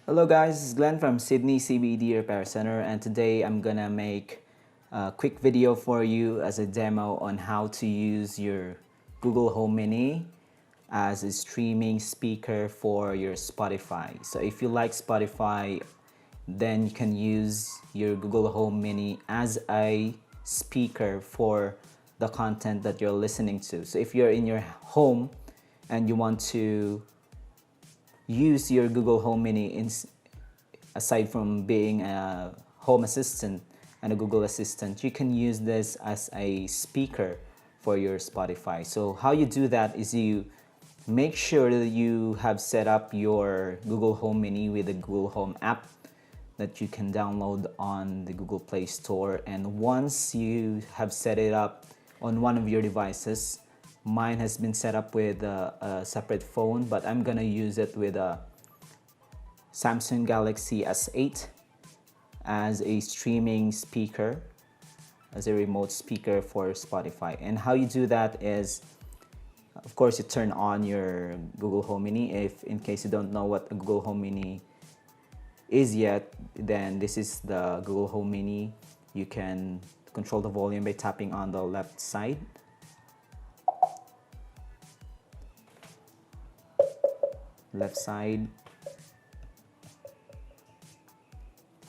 Hello guys, this is Glenn from Sydney CBD Repair Center, and today I'm gonna make a quick video for you as a demo on how to use your Google Home Mini as a streaming speaker for your Spotify. So if you like Spotify, then you can use your Google Home Mini as a speaker for the content that you're listening to. So if you're in your home and you want to use your Google Home Mini aside from being a home assistant and a Google Assistant, you can use this as a speaker for your Spotify. So how you do that is you make sure that you have set up your Google Home Mini with the Google Home app that you can download on the Google Play Store. And once you have set it up on one of your devices, mine has been set up with a separate phone, but I'm gonna use it with a Samsung Galaxy S8 as a streaming speaker, as a remote speaker for Spotify. And how you do that is, of course, you turn on your Google Home Mini. If in case you don't know what a Google Home Mini is yet, then this is the Google Home Mini. You can control the volume by tapping on the left side. Left side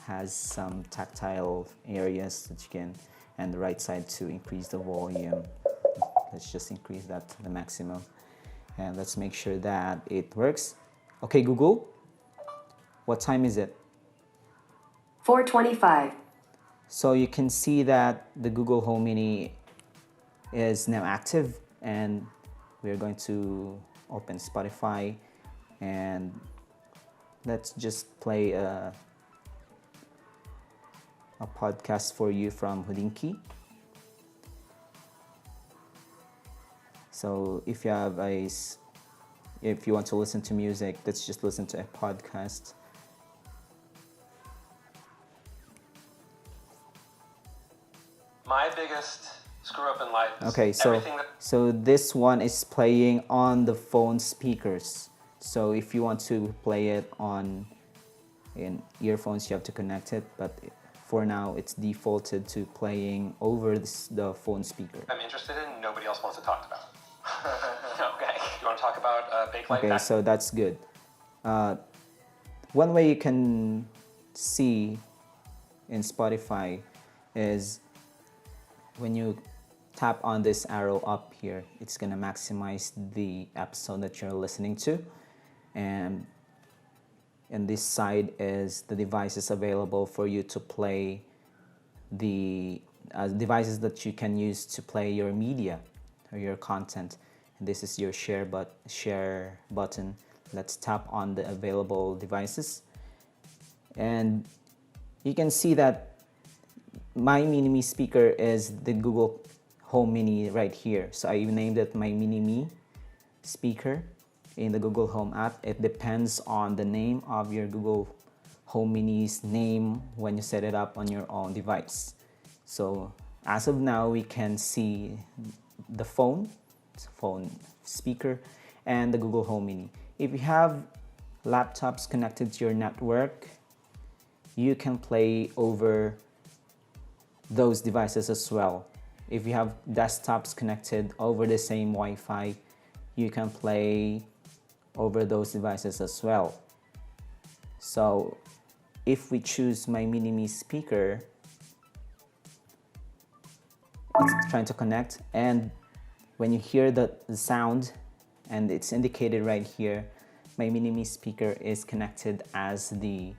has some tactile areas that you can, and the right side to increase the volume. Let's just increase that to the maximum, and let's make sure that it works. Okay, Google, what time is it? 4:25. So you can see that the Google Home Mini is now active, and we're going to open Spotify, and let's just play a podcast for you from Hodinkee. So if you have if you want to listen to music, let's just listen to a podcast. My biggest screw up in life is Okay, so this one is playing on the phone speakers. So if you want to play it in earphones, you have to connect it, but for now it's defaulted to playing over the phone speaker. I'm interested in, nobody else wants to talk about. Okay. You want to talk about Bakelite? Okay, so that's good. One way you can see in Spotify is when you tap on this arrow up here, it's gonna maximize the episode that you're listening to. And this side is the devices available for you to play the devices that you can use to play your media or your content. And this is your share button. Let's tap on the available devices, and you can see that my Mini-Me speaker is the Google Home Mini right here. So I named it my Mini-Me speaker in the Google Home app. It depends on the name of your Google Home Mini's name when you set it up on your own device. So as of now, we can see the phone speaker and the Google Home Mini. If you have laptops connected to your network, you can play over those devices as well. If you have desktops connected over the same Wi-Fi, you can play over those devices as well. So if we choose my Mini-Me speaker, it's trying to connect, and when you hear the sound, and it's indicated right here, my Mini-Me speaker is connected as the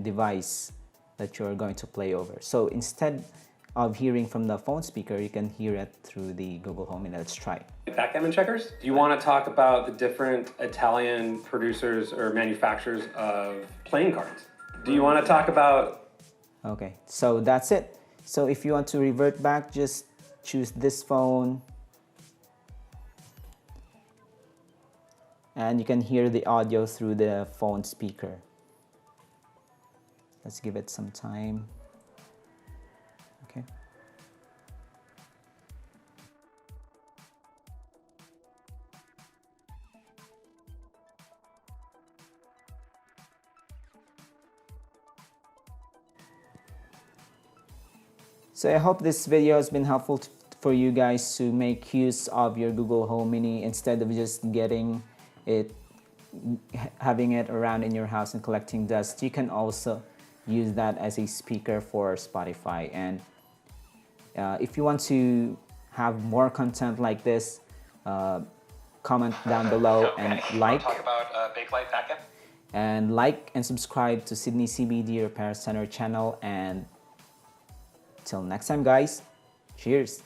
device that you're going to play over. So instead of hearing from the phone speaker, you can hear it through the Google Home. And let's try. Backgammon checkers? Do you want to talk about the different Italian producers or manufacturers of playing cards? Do you want to talk about... Okay, so that's it. So if you want to revert back, just choose this phone, and you can hear the audio through the phone speaker. Let's give it some time. Okay. So I hope this video has been helpful for you guys to make use of your Google Home Mini instead of just having it around in your house and collecting dust. You can also use that as a speaker for Spotify. And if you want to have more content like this, comment down below and like. Talk about Bakelite packet. And like and subscribe to Sydney CBD Repair Center channel. And till next time, guys, cheers.